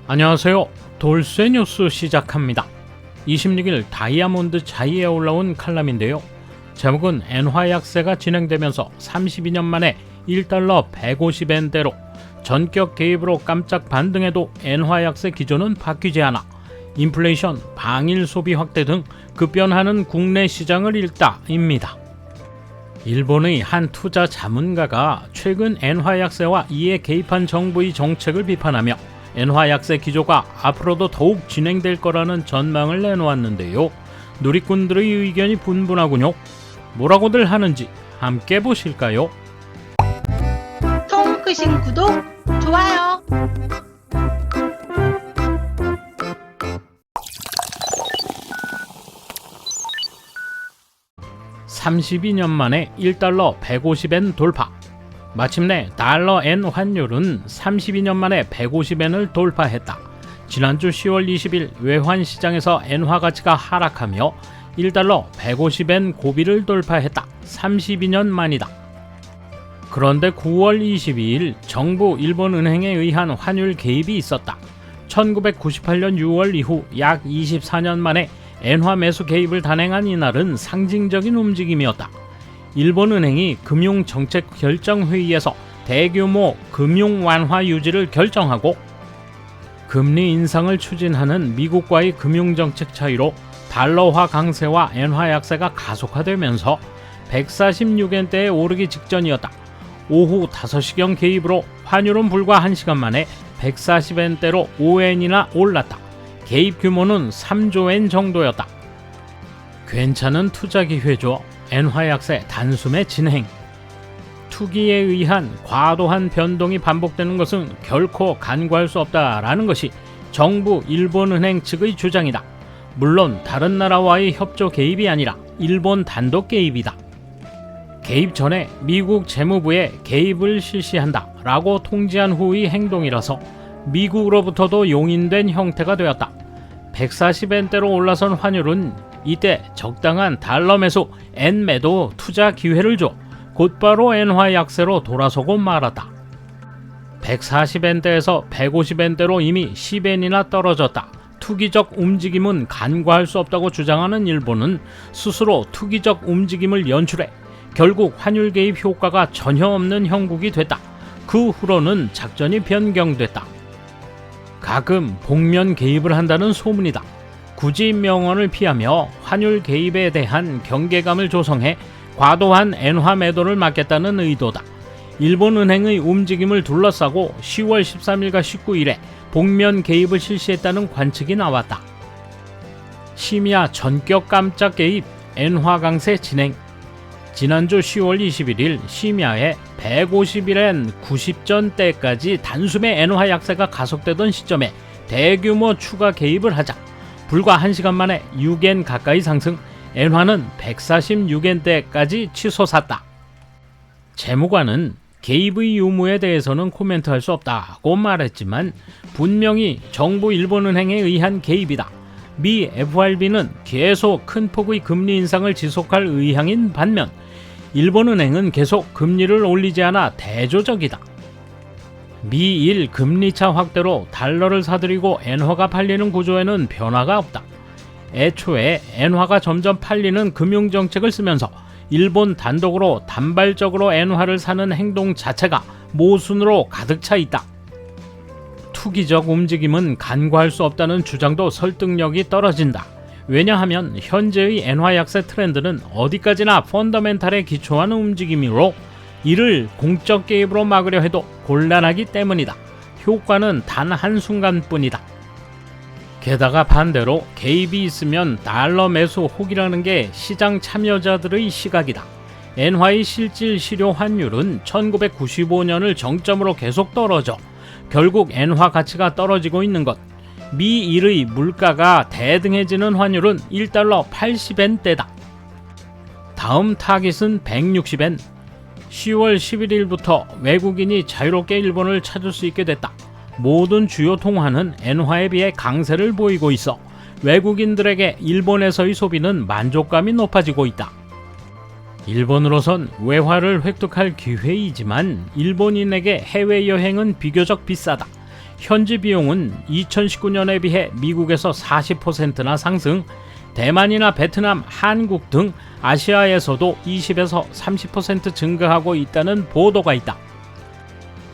안녕하세요. 돌쇠 뉴스 시작합니다. 26일 다이아몬드 자이에 올라온 칼럼인데요. 제목은 엔화 약세가 진행되면서 32년 만에 1달러 150엔대로 전격 개입으로 깜짝 반등해도 엔화 약세 기조는 바뀌지 않아 인플레이션, 방일 소비 확대 등 급변하는 국내 시장을 읽다입니다. 일본의 한 투자 자문가가 최근 엔화 약세와 이에 개입한 정부의 정책을 비판하며 엔화 약세 기조가 앞으로도 더욱 진행될 거라는 전망을 내놓았는데요. 누리꾼들의 의견이 분분하군요. 뭐라고들 하는지 함께 보실까요? 통크신 구독, 좋아요. (32년) 만에 1달러 150엔 돌파. 마침내 달러-엔 환율은 32년 만에 150엔을 돌파했다. 지난주 10월 20일 외환시장에서 엔화 가치가 하락하며 1달러 150엔 고비를 돌파했다. 32년 만이다. 그런데 9월 22일 정부 일본은행에 의한 환율 개입이 있었다. 1998년 6월 이후 약 24년 만에 엔화 매수 개입을 단행한 이날은 상징적인 움직임이었다. 일본은행이 금융정책결정회의에서 대규모 금융 완화 유지를 결정하고 금리 인상을 추진하는 미국과의 금융정책 차이로 달러화 강세와 엔화 약세가 가속화되면서 146엔대에 오르기 직전이었다. 오후 5시경 개입으로 환율은 불과 1시간 만에 140엔대로 5엔이나 올랐다. 개입 규모는 3조엔 정도였다. 괜찮은 투자 기회죠. 엔화 약세 단숨에 진행. 투기에 의한 과도한 변동이 반복되는 것은 결코 간과할 수 없다라는 것이 정부 일본은행 측의 주장이다. 물론 다른 나라와의 협조 개입이 아니라 일본 단독 개입이다. 개입 전에 미국 재무부에 개입을 실시한다라고 통지한 후의 행동이라서 미국으로부터도 용인된 형태가 되었다. 140엔대로 올라선 환율은 이때 적당한 달러 매수, 엔 매도 투자 기회를 줘 곧바로 엔화 약세로 돌아서고 말았다. 140엔대에서 150엔대로 이미 10엔이나 떨어졌다. 투기적 움직임은 간과할 수 없다고 주장하는 일본은 스스로 투기적 움직임을 연출해 결국 환율 개입 효과가 전혀 없는 형국이 됐다. 그 후로는 작전이 변경됐다. 가끔 복면 개입을 한다는 소문이다. 굳이 명언을 피하며 환율 개입에 대한 경계감을 조성해 과도한 엔화 매도를 막겠다는 의도다. 일본은행의 움직임을 둘러싸고 10월 13일과 19일에 복면 개입을 실시했다는 관측이 나왔다. 심야 전격 깜짝 개입, 엔화 강세 진행. 지난주 10월 21일 심야에 151엔 90전대까지 단숨에 엔화 약세가 가속되던 시점에 대규모 추가 개입을 하자 불과 1시간 만에 6엔 가까이 상승, 엔화는 146엔대까지 치솟았다. 재무관은 개입의 유무에 대해서는 코멘트할 수 없다고 말했지만 분명히 정부 일본은행에 의한 개입이다. 미 FRB는 계속 큰 폭의 금리 인상을 지속할 의향인 반면 일본은행은 계속 금리를 올리지 않아 대조적이다. 미일 금리차 확대로 달러를 사들이고 엔화가 팔리는 구조에는 변화가 없다. 애초에 엔화가 점점 팔리는 금융정책을 쓰면서 일본 단독으로 단발적으로 엔화를 사는 행동 자체가 모순으로 가득 차 있다. 투기적 움직임은 간과할 수 없다는 주장도 설득력이 떨어진다. 왜냐하면 현재의 엔화 약세 트렌드는 어디까지나 펀더멘탈에 기초한 움직임이므로 이를 공적 개입으로 막으려 해도 곤란하기 때문이다. 효과는 단 한순간뿐이다. 게다가 반대로 개입이 있으면 달러 매수 혹이라는 게 시장 참여자들의 시각이다. 엔화의 실질 실효 환율은 1995년을 정점으로 계속 떨어져 결국 엔화 가치가 떨어지고 있는 것. 미일의 물가가 대등해지는 환율은 1달러 80엔대다. 다음 타깃은 160엔. 10월 11일부터 외국인이 자유롭게 일본을 찾을 수 있게 됐다. 모든 주요 통화는 엔화에 비해 강세를 보이고 있어 외국인들에게 일본에서의 소비는 만족감이 높아지고 있다. 일본으로선 외화를 획득할 기회이지만 일본인에게 해외여행은 비교적 비싸다. 현지 비용은 2019년에 비해 미국에서 40%나 상승, 대만이나 베트남, 한국 등 아시아에서도 20에서 30% 증가하고 있다는 보도가 있다.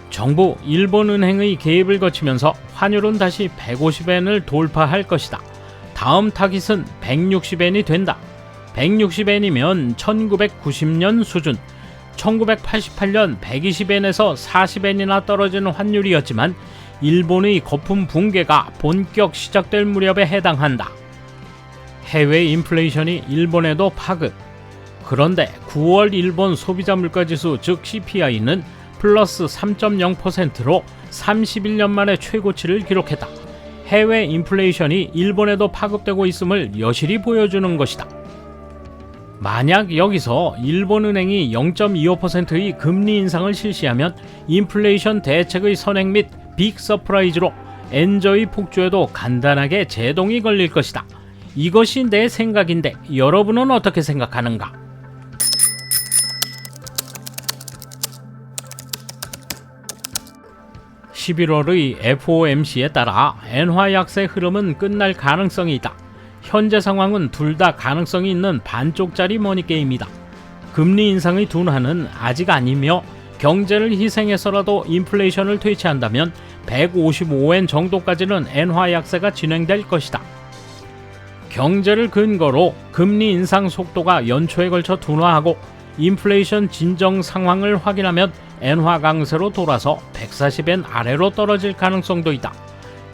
정부 일본은행의 개입을 거치면서 환율은 다시 150엔을 돌파할 것이다. 다음 타깃은 160엔이 된다. 160엔이면 1990년 수준, 1988년 120엔에서 40엔이나 떨어진 환율이었지만 일본의 거품 붕괴가 본격 시작될 무렵에 해당한다. 해외 인플레이션이 일본에도 파급. 그런데 9월 일본 소비자 물가지수 즉 CPI는 플러스 3.0%로 31년 만에 최고치를 기록했다. 해외 인플레이션이 일본에도 파급되고 있음을 여실히 보여주는 것이다. 만약 여기서 일본은행이 0.25%의 금리 인상을 실시하면 인플레이션 대책의 선행 및 빅 서프라이즈로 엔저의 폭주에도 간단하게 제동이 걸릴 것이다. 이것이 내 생각인데 여러분은 어떻게 생각하는가? (11월의) FOMC에 따라 엔화 약세 흐름은 끝날 가능성이 있다. 현재 상황은 둘 다 가능성이 있는 반쪽짜리 머니게임이다. 금리 인상의 둔화는 아직 아니며 경제를 희생해서라도 인플레이션을 퇴치한다면 155엔 정도까지는 엔화 약세가 진행될 것이다. 경제를 근거로 금리 인상 속도가 연초에 걸쳐 둔화하고 인플레이션 진정 상황을 확인하면 엔화 강세로 돌아서 140엔 아래로 떨어질 가능성도 있다.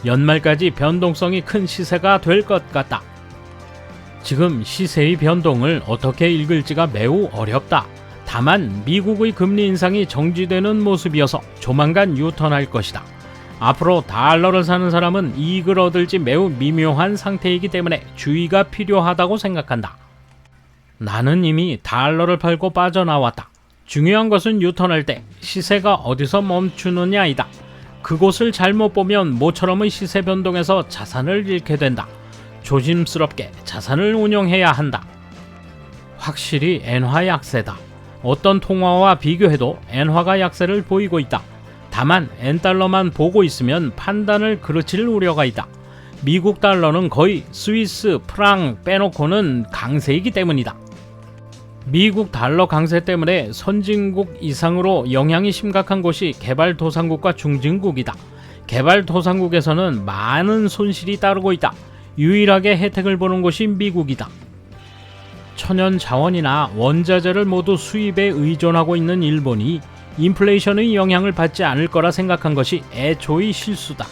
연말까지 변동성이 큰 시세가 될 것 같다. 지금 시세의 변동을 어떻게 읽을지가 매우 어렵다. 다만 미국의 금리 인상이 정지되는 모습이어서 조만간 유턴할 것이다. 앞으로 달러를 사는 사람은 이익을 얻을지 매우 미묘한 상태이기 때문에 주의가 필요하다고 생각한다. 나는 이미 달러를 팔고 빠져나왔다. 중요한 것은 유턴할 때 시세가 어디서 멈추느냐이다. 그곳을 잘못 보면 모처럼의 시세 변동에서 자산을 잃게 된다. 조심스럽게 자산을 운용해야 한다. 확실히 엔화 약세다. 어떤 통화와 비교해도 엔화가 약세를 보이고 있다. 다만 엔달러만 보고 있으면 판단을 그르칠 우려가 있다. 미국 달러는 거의 스위스, 프랑 빼놓고는 강세이기 때문이다. 미국 달러 강세 때문에 선진국 이상으로 영향이 심각한 곳이 개발도상국과 중진국이다. 개발도상국에서는 많은 손실이 따르고 있다. 유일하게 혜택을 보는 곳이 미국이다. 천연 자원이나 원자재를 모두 수입에 의존하고 있는 일본이 인플레이션의 영향을 받지 않을 거라 생각한 것이 애초의 실수다.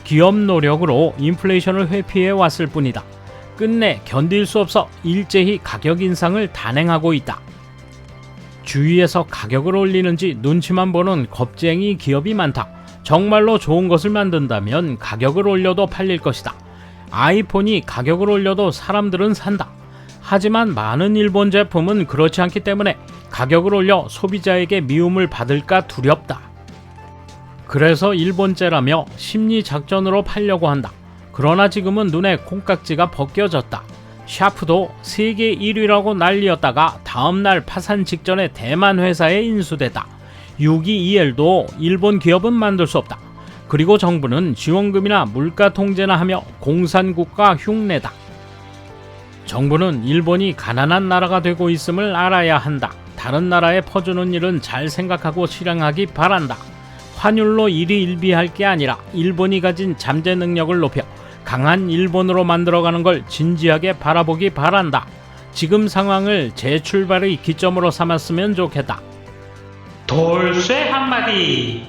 기업 노력으로 인플레이션을 회피해 왔을 뿐이다. 끝내 견딜 수 없어 일제히 가격 인상을 단행하고 있다. 주위에서 가격을 올리는지 눈치만 보는 겁쟁이 기업이 많다. 정말로 좋은 것을 만든다면 가격을 올려도 팔릴 것이다. 아이폰이 가격을 올려도 사람들은 산다. 하지만 많은 일본 제품은 그렇지 않기 때문에 가격을 올려 소비자에게 미움을 받을까 두렵다. 그래서 일본제라며 심리작전으로 팔려고 한다. 그러나 지금은 눈에 콩깍지가 벗겨졌다. 샤프도 세계 1위라고 난리였다가 다음날 파산 직전에 대만 회사에 인수됐다. 6.22L도 일본 기업은 만들 수 없다. 그리고 정부는 지원금이나 물가 통제나 하며 공산국가 흉내다. 정부는 일본이 가난한 나라가 되고 있음을 알아야 한다. 다른 나라에 퍼주는 일은 잘 생각하고 실행하기 바란다. 환율로 일희일비할 게 아니라 일본이 가진 잠재 능력을 높여 강한 일본으로 만들어가는 걸 진지하게 바라보기 바란다. 지금 상황을 재출발의 기점으로 삼았으면 좋겠다. 돌쇠 한마디.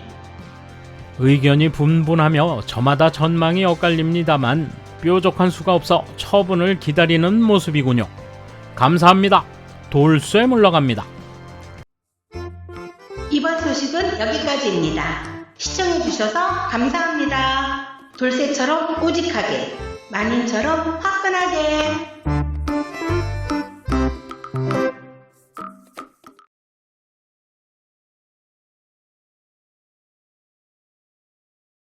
의견이 분분하며 저마다 전망이 엇갈립니다만 뾰족한 수가 없어 처분을 기다리는 모습이군요. 감사합니다. 돌쇠 물러갑니다. 이번 소식은 여기까지입니다. 시청해주셔서 감사합니다. 돌쇠처럼 우직하게, 만인처럼 화끈하게.